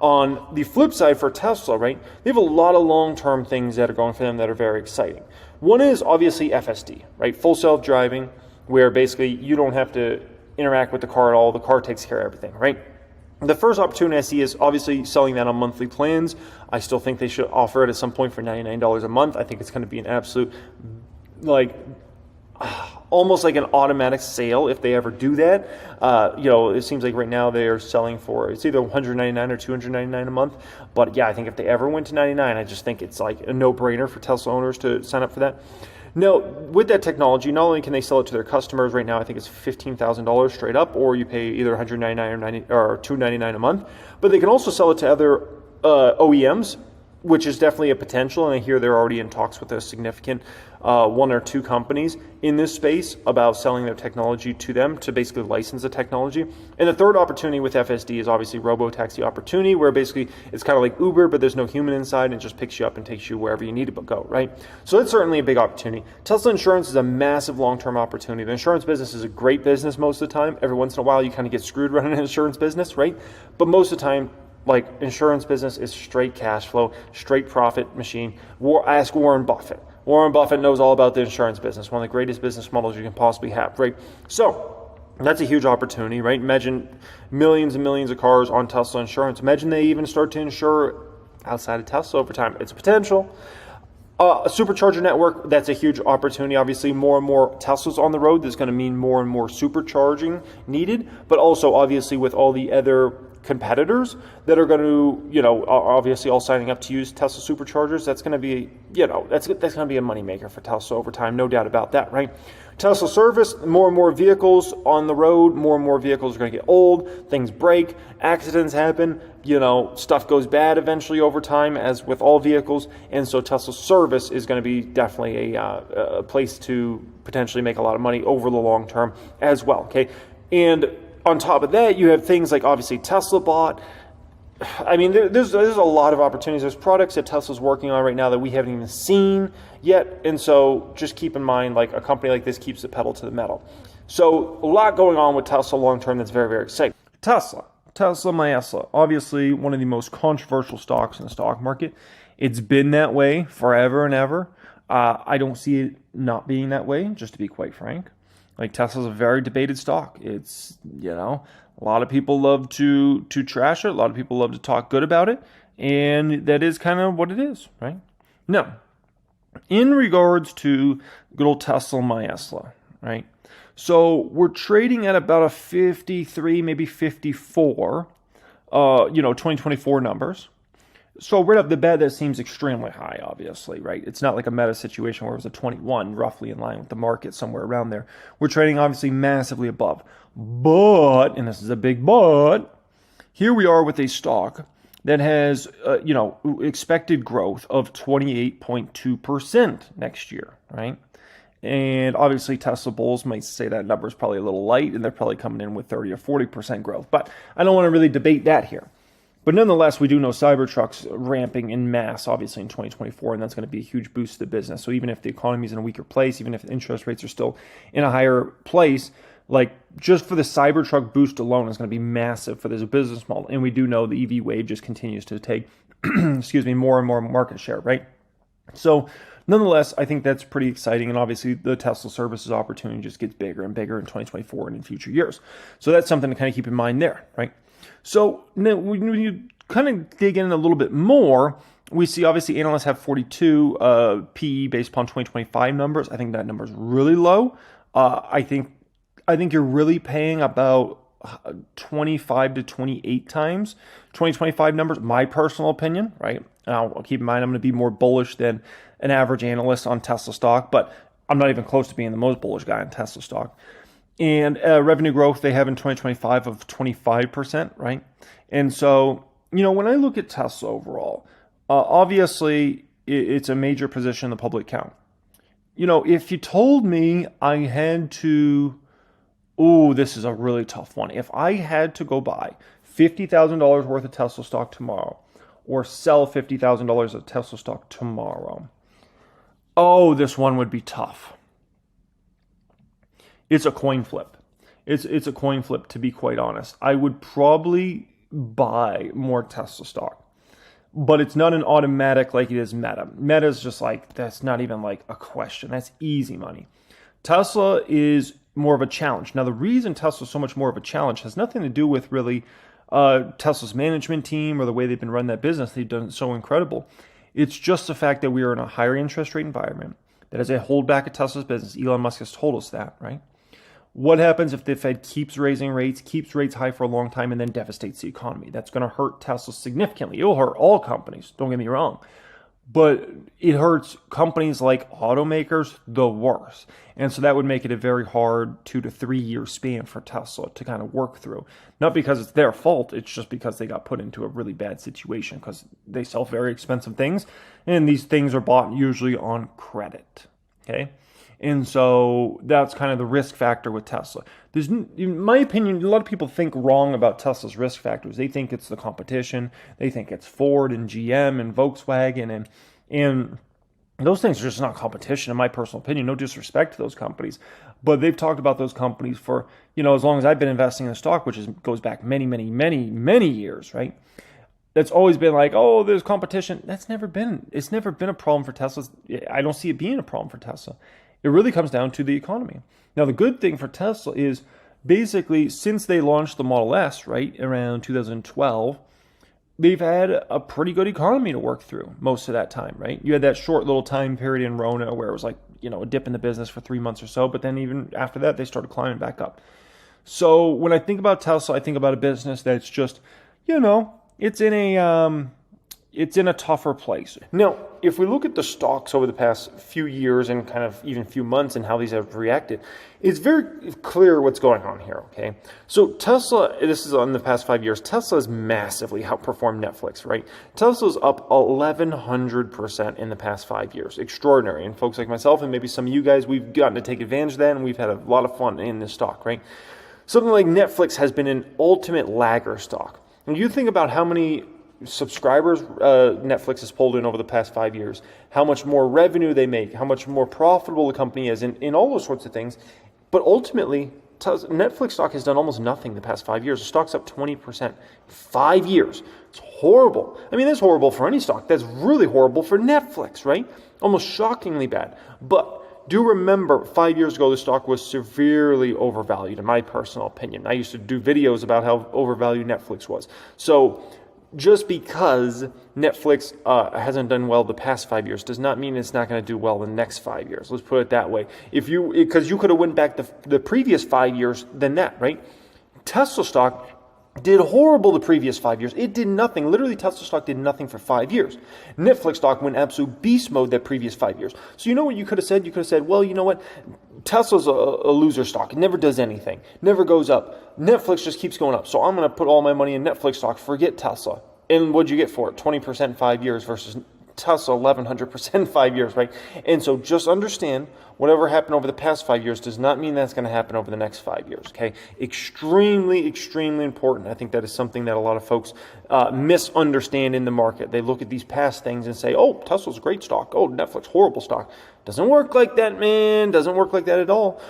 On the flip side for Tesla, right, they have a lot of long-term things that are going for them that are very exciting. One is obviously FSD, right, full self-driving, where basically you don't have to interact with the car at all. The car takes care of everything, right? The first opportunity I see is obviously selling that on monthly plans. I still think they should offer it at some point for $99 a month. I think it's going to be an absolute, like, almost like an automatic sale if they ever do that. It seems like right now they are selling for, it's either $199 or $299 a month. But yeah, I think if they ever went to $99, I just think it's like a no-brainer for Tesla owners to sign up for that. Now, with that technology, not only can they sell it to their customers right now, I think it's $15,000 straight up, or you pay either $199 or $299 a month, but they can also sell it to other OEMs, which is definitely a potential, and I hear they're already in talks with a significant one or two companies in this space about selling their technology to them to basically license the technology. And the third opportunity with FSD is obviously robo-taxi opportunity, where basically it's kind of like Uber, but there's no human inside, and it just picks you up and takes you wherever you need to go, right? So that's certainly a big opportunity. Tesla insurance is a massive long-term opportunity. The insurance business is a great business most of the time. Every once in a while, you kind of get screwed running an insurance business, right? But most of the time, like, insurance business is straight cash flow, straight profit machine. Ask Warren Buffett. Warren Buffett knows all about the insurance business, one of the greatest business models you can possibly have, right? So that's a huge opportunity, right? Imagine millions and millions of cars on Tesla insurance. Imagine they even start to insure outside of Tesla over time. It's a potential. A supercharger network, that's a huge opportunity. Obviously, more and more Teslas on the road, that's going to mean more and more supercharging needed. But also, obviously, with all the other competitors that are going to, obviously all signing up to use Tesla superchargers, that's going to be, that's going to be a moneymaker for Tesla over time, no doubt about that, right? Tesla service, more and more vehicles on the road, more and more vehicles are going to get old, things break, accidents happen, stuff goes bad eventually over time, as with all vehicles, and so Tesla service is going to be definitely a place to potentially make a lot of money over the long term as well, okay? And on top of that, you have things like obviously Tesla Bot. I mean, there's a lot of opportunities. There's products that Tesla's working on right now that we haven't even seen yet. And so just keep in mind, like, a company like this keeps the pedal to the metal. So a lot going on with Tesla long term that's very, very exciting. Tesla Maesla, obviously one of the most controversial stocks in the stock market. It's been that way forever and ever. I don't see it not being that way, just to be quite frank. Like, Tesla's a very debated stock. It's, a lot of people love to trash it. A lot of people love to talk good about it. And that is kind of what it is, right? Now, in regards to good old Tesla Maesla, right? So we're trading at about a 53, maybe 54, 2024 numbers. So right off the bat, that seems extremely high, obviously, right? It's not like a meta situation where it was a 21, roughly in line with the market, somewhere around there. We're trading obviously massively above. But, and this is a big but, here we are with a stock that has, expected growth of 28.2% next year, right? And obviously Tesla bulls might say that number is probably a little light, and they're probably coming in with 30 or 40% growth. But I don't want to really debate that here. But nonetheless, we do know Cybertruck's ramping in mass, obviously, in 2024, and that's going to be a huge boost to the business. So even if the economy is in a weaker place, even if interest rates are still in a higher place, like, just for the Cybertruck boost alone is going to be massive for this business model. And we do know the EV wave just continues to take, more and more market share, right? So nonetheless, I think that's pretty exciting. And obviously, the Tesla services opportunity just gets bigger and bigger in 2024 and in future years. So that's something to kind of keep in mind there, right? So now when you kind of dig in a little bit more, we see obviously analysts have 42 PE based upon 2025 numbers. I think that number is really low. I think you're really paying about 25 to 28 times 2025 numbers, my personal opinion, right? Now, keep in mind, I'm going to be more bullish than an average analyst on Tesla stock, but I'm not even close to being the most bullish guy on Tesla stock. And revenue growth they have in 2025 of 25%, right? And so, when I look at Tesla overall, obviously it's a major position in the public count. If you told me I had to, this is a really tough one. If I had to go buy $50,000 worth of Tesla stock tomorrow, or sell $50,000 of Tesla stock tomorrow, this one would be tough. It's a coin flip. It's a coin flip, to be quite honest. I would probably buy more Tesla stock. But it's not an automatic like it is Meta. Meta is just like, that's not even like a question. That's easy money. Tesla is more of a challenge. Now, the reason Tesla is so much more of a challenge has nothing to do with really Tesla's management team or the way they've been running that business. They've done so incredible. It's just the fact that we are in a higher interest rate environment that is a holdback of Tesla's business. Elon Musk has told us that, right? What happens if the Fed keeps raising rates, keeps rates high for a long time, and then devastates the economy? That's going to hurt Tesla significantly. It will hurt all companies, don't get me wrong. But it hurts companies like automakers the worst. And so that would make it a very hard 2 to 3 year span for Tesla to kind of work through. Not because it's their fault, it's just because they got put into a really bad situation because they sell very expensive things, and these things are bought usually on credit. Okay? And so that's kind of the risk factor with Tesla. There's, in my opinion, a lot of people think wrong about Tesla's risk factors. They think it's the competition. They think it's Ford and GM and Volkswagen. And those things are just not competition, in my personal opinion. No disrespect to those companies. But they've talked about those companies for, as long as I've been investing in the stock, which goes back many, many, many, many years, right? That's always been like, oh, there's competition. It's never been a problem for Tesla. I don't see it being a problem for Tesla. It really comes down to the economy. Now, the good thing for Tesla is basically since they launched the Model S, right, around 2012, they've had a pretty good economy to work through most of that time, right? You had that short little time period in Rona where it was like, a dip in the business for 3 months or so, but then even after that, they started climbing back up. So when I think about Tesla, I think about a business that's just, it's in a tougher place. Now, if we look at the stocks over the past few years and kind of even few months and how these have reacted, it's very clear what's going on here, okay? So Tesla, this is on the past 5 years, Tesla has massively outperformed Netflix, right? Tesla's up 1,100% in the past 5 years. Extraordinary. And folks like myself and maybe some of you guys, we've gotten to take advantage of that and we've had a lot of fun in this stock, right? Something like Netflix has been an ultimate lagger stock. When you think about how many subscribers Netflix has pulled in over the past 5 years, how much more revenue they make, how much more profitable the company is, and all those sorts of things. But ultimately, Netflix stock has done almost nothing the past 5 years. The stock's up 20%. 5 years. It's horrible. I mean, that's horrible for any stock. That's really horrible for Netflix, right? Almost shockingly bad. But do remember, 5 years ago, the stock was severely overvalued, in my personal opinion. I used to do videos about how overvalued Netflix was. So just because Netflix hasn't done well the past 5 years does not mean it's not going to do well the next 5 years. Let's put it that way. Because you could have went back the previous 5 years than that, right? Tesla stock did horrible the previous 5 years. It did nothing. Literally, Tesla stock did nothing for 5 years. Netflix stock went absolute beast mode that previous 5 years. So you know what you could have said? You could have said, well, you know what? Tesla's a loser stock. It never does anything. Never goes up. Netflix just keeps going up. So I'm going to put all my money in Netflix stock. Forget Tesla. And what'd you get for it? 20% in 5 years versus Tesla 1,100% in 5 years, right? And so just understand, whatever happened over the past 5 years does not mean that's going to happen over the next 5 years, okay? Extremely, extremely important. I think that is something that a lot of folks misunderstand in the market. They look at these past things and say, oh, Tesla's a great stock. Oh, Netflix, horrible stock. Doesn't work like that, man. Doesn't work like that at all.